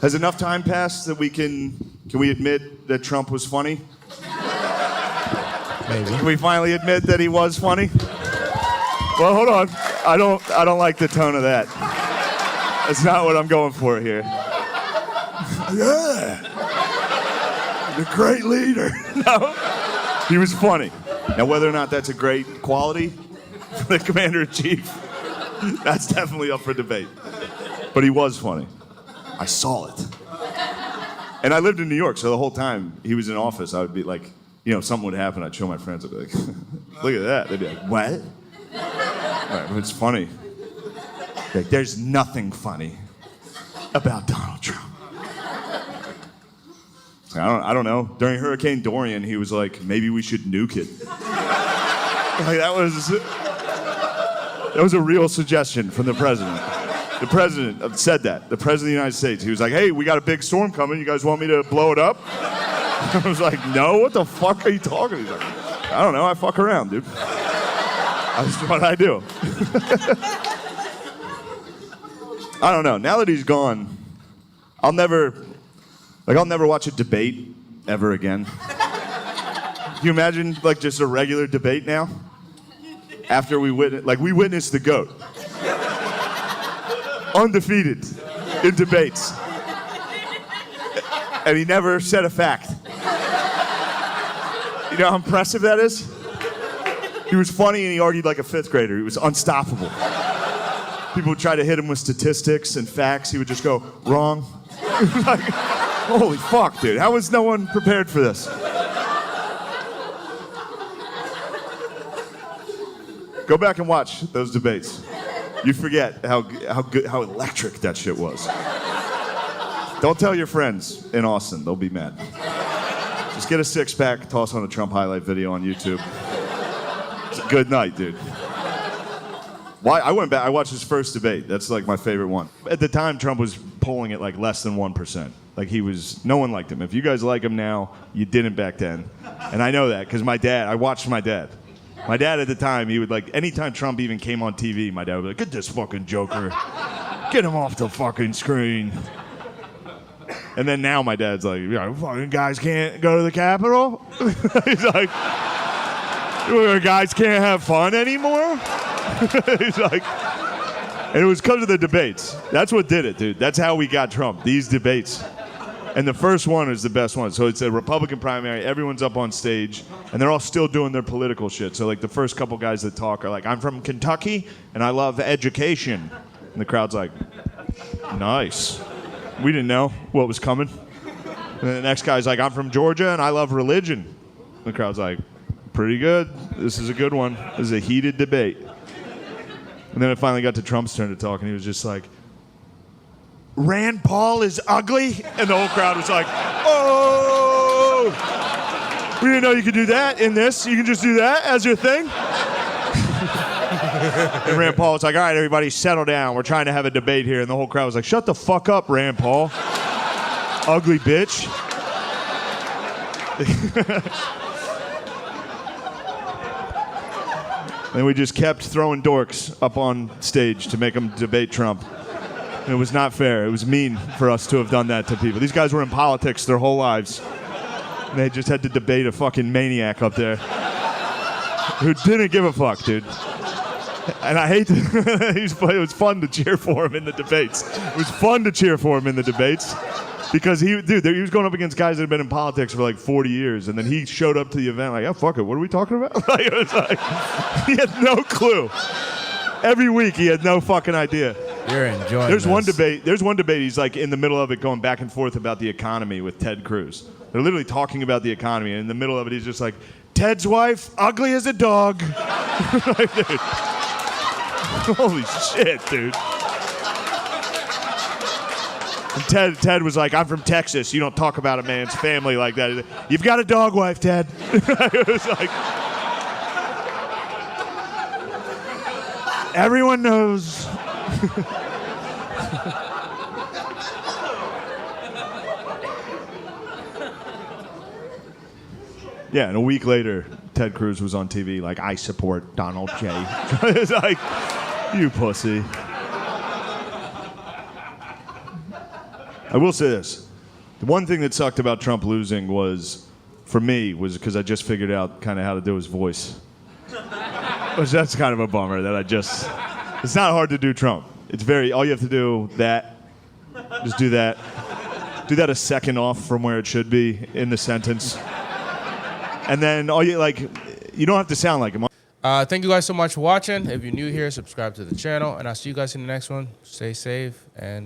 Has enough time passed that can we admit that Trump was funny? Maybe. Can we finally admit that he was funny? Well, hold on. I don't like the tone of that. That's not what I'm going for here. Yeah. The great leader. No. He was funny. Now, whether or not that's a great quality for the commander-in-chief, that's definitely up for debate. But he was funny. I saw it. And I lived in New York, so the whole time he was in office, I would be like, something would happen, I'd show my friends, I'd be like, look at that. They'd be like, what? All right, it's funny. Like, there's nothing funny about Donald Trump. I don't know. During Hurricane Dorian, he was like, maybe we should nuke it. Like, that was a real suggestion from the president. The president said that. The president of the United States. He was like, hey, we got a big storm coming. You guys want me to blow it up? I was like, no, what the fuck are you talking? He's like, I don't know. I fuck around, dude. That's what I do. I don't know. Now that he's gone, I'll never watch a debate ever again. Can you imagine, just a regular debate now? After we witnessed the GOAT. Undefeated in debates. And he never said a fact. You know how impressive that is? He was funny and he argued like a fifth grader. He was unstoppable. People would try to hit him with statistics and facts. He would just go, wrong. Like, holy fuck, dude. How was no one prepared for this? Go back and watch those debates. You forget how electric that shit was. Don't tell your friends in Austin. They'll be mad. Just get a six-pack, toss on a Trump highlight video on YouTube. It's a good night, dude. I went back. I watched his first debate. That's like my favorite one. At the time, Trump was polling at like less than 1%. Like no one liked him. If you guys like him now, you didn't back then. And I know that because I watched my dad. My dad at the time, he would anytime Trump even came on TV, my dad would be like, get this fucking joker. Get him off the fucking screen. And then now my dad's like, fucking guys can't go to the Capitol? He's like, guys can't have fun anymore? He's like, and it was because of the debates. That's what did it, dude. That's how we got Trump, these debates. And the first one is the best one. So it's a Republican primary. Everyone's up on stage, and they're all still doing their political shit. So the first couple guys that talk are like, I'm from Kentucky, and I love education. And the crowd's like, nice. We didn't know what was coming. And then the next guy's like, I'm from Georgia, and I love religion. And the crowd's like, pretty good. This is a good one. This is a heated debate. And then it finally got to Trump's turn to talk, and he was just like, Rand Paul is ugly? And the whole crowd was like, oh! We didn't know you could do that in this. You can just do that as your thing? And Rand Paul was like, all right, everybody, settle down. We're trying to have a debate here. And the whole crowd was like, shut the fuck up, Rand Paul. Ugly bitch. And we just kept throwing dorks up on stage to make them debate Trump. And it was not fair. It was mean for us to have done that to people. These guys were in politics their whole lives. And they just had to debate a fucking maniac up there who didn't give a fuck, dude. And I hate to, it was fun to cheer for him in the debates. It was fun to cheer for him in the debates. Because he was going up against guys that had been in politics for like 40 years, and then he showed up to the event like, oh, fuck it, what are we talking about? It was like, he had no clue. Every week he had no fucking idea. You're enjoying There's one debate, he's like in the middle of it going back and forth about the economy with Ted Cruz. They're literally talking about the economy, and in the middle of it he's just like, Ted's wife, ugly as a dog. Like, dude. Holy shit, dude. And Ted was like, I'm from Texas. You don't talk about a man's family like that. You've got a dog wife, Ted. It was like, everyone knows. Yeah, and a week later, Ted Cruz was on TV like, I support Donald J. It's like, you pussy. I will say this. The one thing that sucked about Trump losing was, for me, was because I just figured out kind of how to do his voice. Which that's kind of a bummer that it's not hard to do Trump. It's all you have to do just do that. Do that a second off from where it should be in the sentence. And then you don't have to sound like him. Thank you guys so much for watching. If you're new here, subscribe to the channel, and I'll see you guys in the next one. Stay safe and